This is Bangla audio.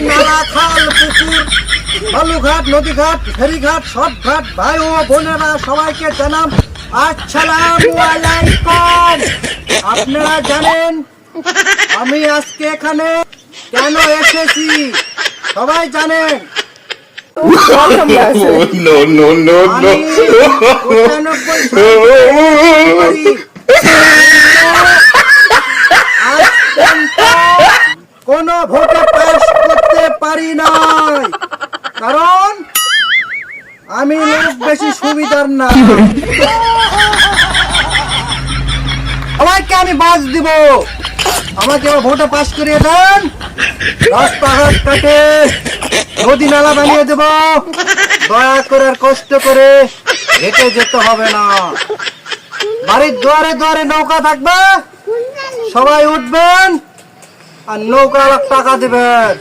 নালা, খাল, পুকুর, বালুঘাট, নদীঘাট, ফেরিঘাট, শর্টঘাট, ভাই ও বোনেরা সবাইকে জানাম আসসালামু আলাইকুম। আপনারা জানেন আমি আজকে এখানে কেন এসেছি? সবাই জানেন। No, no, no, no. কোন ভোটে পাস করতে পারি নাই, কারণ আমি লোক বেশি সুবিধার না। সবাইকে আমি বাস দিব, আমাকে ভোটে পাস করিয়ে দেন। রাস্তাঘাট কাটে নদী নালা বানিয়ে দেব, দয়া করে আর কষ্ট করে হেঁটে যেতে হবে না। বাড়ির দুয়ারে দুয়ারে নৌকা থাকবে, সবাই উঠবেন আর নৌকা টাকা দিবেন।